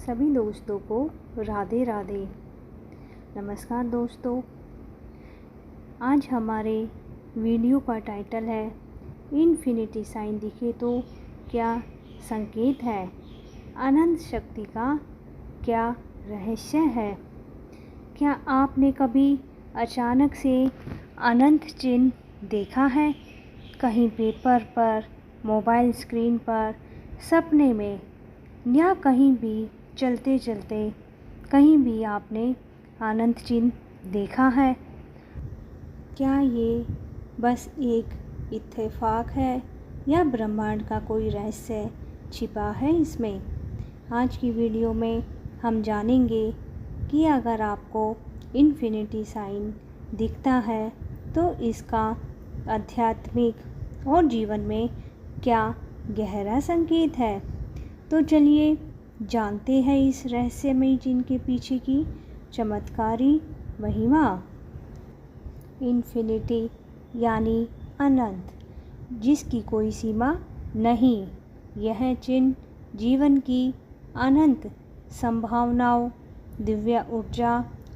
सभी दोस्तों को राधे राधे। नमस्कार दोस्तों, आज हमारे वीडियो का टाइटल है इन्फिनिटी साइन दिखे तो क्या संकेत है, अनंत शक्ति का क्या रहस्य है। क्या आपने कभी अचानक से अनंत चिन्ह देखा है, कहीं पेपर पर, मोबाइल स्क्रीन पर, सपने में या कहीं भी चलते चलते कहीं भी आपने अनंत चिन्ह देखा है। क्या ये बस एक इत्तेफाक है या ब्रह्मांड का कोई रहस्य छिपा है इसमें। आज की वीडियो में हम जानेंगे कि अगर आपको इन्फिनिटी साइन दिखता है तो इसका आध्यात्मिक और जीवन में क्या गहरा संकेत है। तो चलिए जानते हैं इस रहस्यमयी चिन्ह के पीछे की चमत्कारी महिमा। इन्फिनिटी यानी अनंत, जिसकी कोई सीमा नहीं। यह चिन्ह जीवन की अनंत संभावनाओं, दिव्य ऊर्जा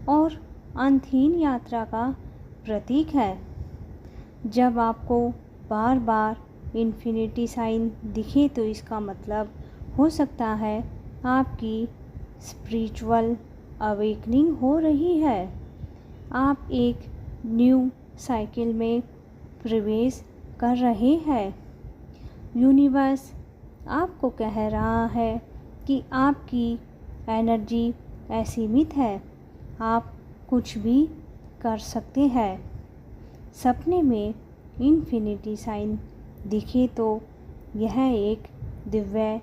और अंतहीन यात्रा का प्रतीक है। जब आपको बार बार इन्फिनिटी साइन दिखे तो इसका मतलब हो सकता है आपकी स्पिरिचुअल अवेकनिंग हो रही है। आप एक न्यू साइकिल में प्रवेश कर रहे हैं। यूनिवर्स आपको कह रहा है कि आपकी एनर्जी असीमित है, आप कुछ भी कर सकते हैं। सपने में इन्फिनिटी साइन दिखे तो यह एक दिव्य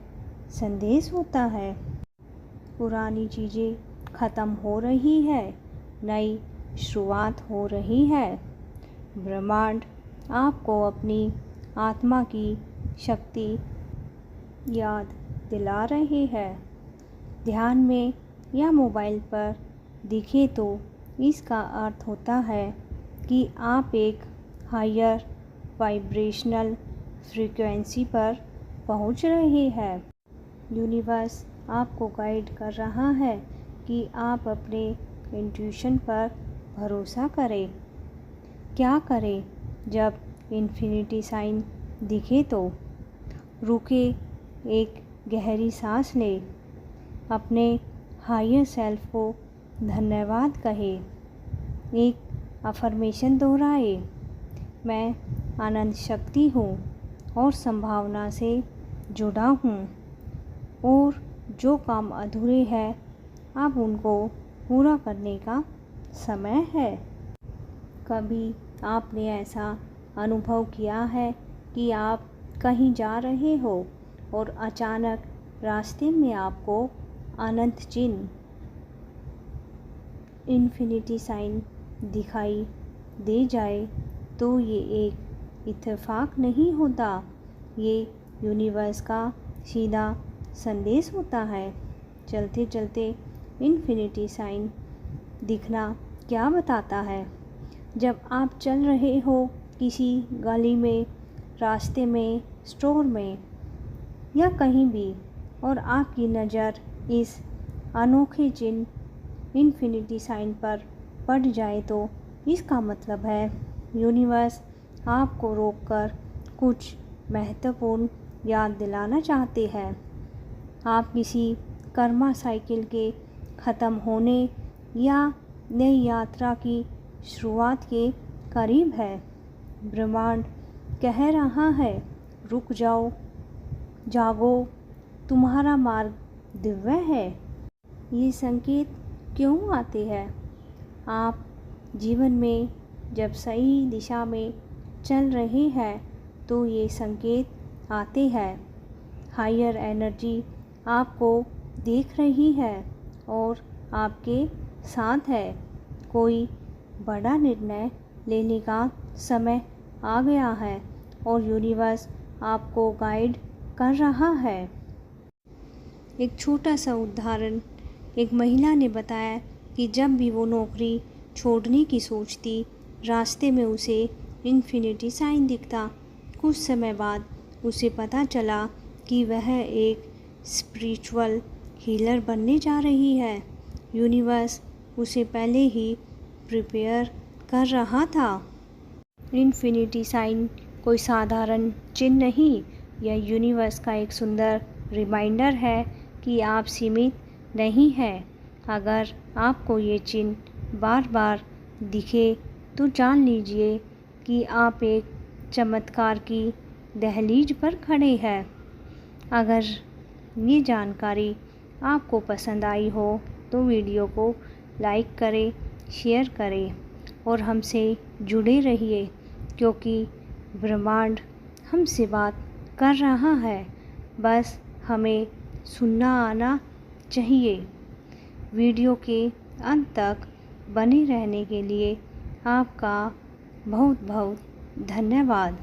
संदेश होता है। पुरानी चीज़ें ख़त्म हो रही है, नई शुरुआत हो रही है। ब्रह्मांड आपको अपनी आत्मा की शक्ति याद दिला रही है। ध्यान में या मोबाइल पर दिखे तो इसका अर्थ होता है कि आप एक हायर वाइब्रेशनल फ्रीक्वेंसी पर पहुंच रहे हैं। यूनिवर्स आपको गाइड कर रहा है कि आप अपने इंट्यूशन पर भरोसा करें। क्या करें जब इन्फिनिटी साइन दिखे तो रुके, एक गहरी सांस लें, अपने हायर सेल्फ को धन्यवाद कहें, एक अफर्मेशन दोहराए, मैं अनंत शक्ति हूँ और संभावना से जुड़ा हूँ और जो काम अधूरे हैं अब उनको पूरा करने का समय है। कभी आपने ऐसा अनुभव किया है कि आप कहीं जा रहे हो और अचानक रास्ते में आपको अनंत चिन्ह इन्फिनिटी साइन दिखाई दे जाए तो ये एक इत्तेफाक नहीं होता, ये यूनिवर्स का सीधा संदेश होता है। चलते चलते इन्फिनिटी साइन दिखना क्या बताता है। जब आप चल रहे हो किसी गली में, रास्ते में, स्टोर में या कहीं भी और आपकी नज़र इस अनोखे चिन्ह इन्फिनिटी साइन पर पड़ जाए तो इसका मतलब है यूनिवर्स आपको रोककर कुछ महत्वपूर्ण याद दिलाना चाहते हैं। आप किसी कर्मा साइकिल के ख़त्म होने या नई यात्रा की शुरुआत के करीब है। ब्रह्मांड कह रहा है रुक जाओ, जागो, तुम्हारा मार्ग दिव्य है। ये संकेत क्यों आते हैं? आप जीवन में जब सही दिशा में चल रहे हैं तो ये संकेत आते हैं। हायर एनर्जी आपको देख रही है और आपके साथ है। कोई बड़ा निर्णय लेने का समय आ गया है और यूनिवर्स आपको गाइड कर रहा है। एक छोटा सा उदाहरण, एक महिला ने बताया कि जब भी वो नौकरी छोड़ने की सोचती, रास्ते में उसे इन्फिनिटी साइन दिखता। कुछ समय बाद उसे पता चला कि वह एक स्पिरिचुअल हीलर बनने जा रही है। यूनिवर्स उसे पहले ही प्रिपेयर कर रहा था। इन्फिनिटी साइन कोई साधारण चिन्ह नहीं, यह यूनिवर्स का एक सुंदर रिमाइंडर है कि आप सीमित नहीं हैं। अगर आपको ये चिन्ह बार बार दिखे तो जान लीजिए कि आप एक चमत्कार की दहलीज पर खड़े हैं। अगर ये जानकारी आपको पसंद आई हो तो वीडियो को लाइक करें, शेयर करें और हमसे जुड़े रहिए, क्योंकि ब्रह्मांड हमसे बात कर रहा है। बस हमें सुनना आना चाहिए। वीडियो के अंत तक बने रहने के लिए आपका बहुत बहुत धन्यवाद।